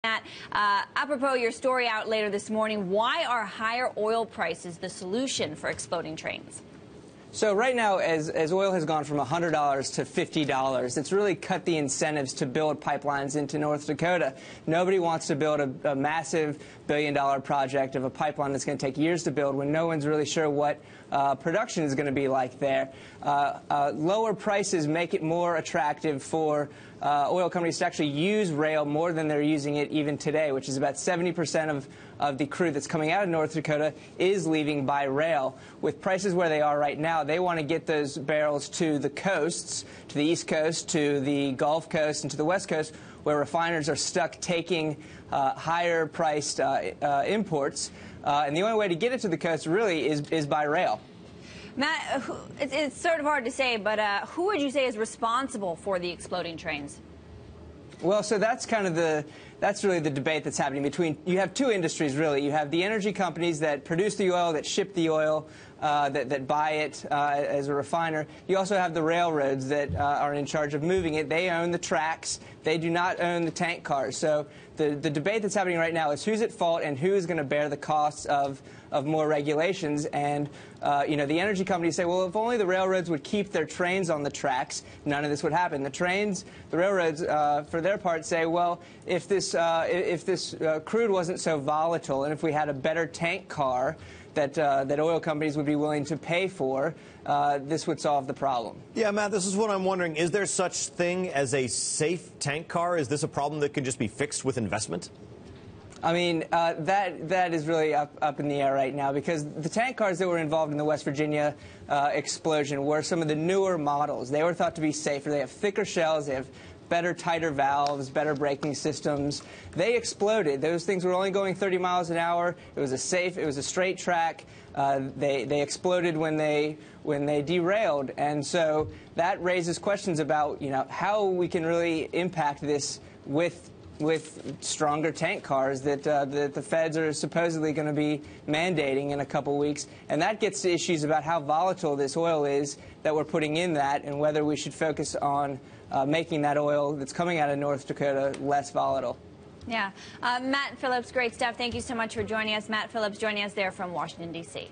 Matt, apropos your story out later this morning, why are higher oil prices the solution for exploding trains? So right now, as oil has gone from $100 to $50, it's really cut the incentives to build pipelines into North Dakota. Nobody wants to build a massive billion-dollar project of a pipeline that's going to take years to build when no one's really sure what production is going to be like there. Lower prices make it more attractive for oil companies to actually use rail more than they're using it even today, which is about 70% of the crude that's coming out of North Dakota is leaving by rail. With prices where they are right now, they want to get those barrels to the coasts, to the East Coast, to the Gulf Coast, and to the West Coast, where refiners are stuck taking higher-priced imports. And the only way to get it to the coast really is by rail. Matt, it's sort of hard to say, but who would you say is responsible for the exploding trains? Well, so that's that's really the debate that's happening between, you have two industries really. You have the energy companies that produce the oil, that ship the oil, that buy it as a refiner. You also have the railroads that are in charge of moving it. They own the tracks. They do not own the tank cars. So the debate that's happening right now is who's at fault and who is going to bear the costs of more regulations. And you know, the energy companies say, well, if only the railroads would keep their trains on the tracks, none of this would happen. The railroads, for their part, say, well, if this crude wasn't so volatile and if we had a better tank car that oil companies would be willing to pay for, this would solve the problem. Yeah, Matt, this is what I'm wondering. Is there such thing as a safe tank car? Is this a problem that can just be fixed with investment? I mean, that is really up in the air right now, because the tank cars that were involved in the West Virginia explosion were some of the newer models. They were thought to be safer. They have thicker shells. They have better, tighter valves, better braking systems. They exploded. Those things were only going 30 miles an hour. It was a straight track. They exploded when they derailed, and so that raises questions about, you know, how we can really impact this with stronger tank cars that the feds are supposedly going to be mandating in a couple weeks. And that gets to issues about how volatile this oil is that we're putting in that, and whether we should focus on making that oil that's coming out of North Dakota less volatile. Yeah. Matt Phillips, great stuff. Thank you so much for joining us. Matt Phillips joining us there from Washington, D.C.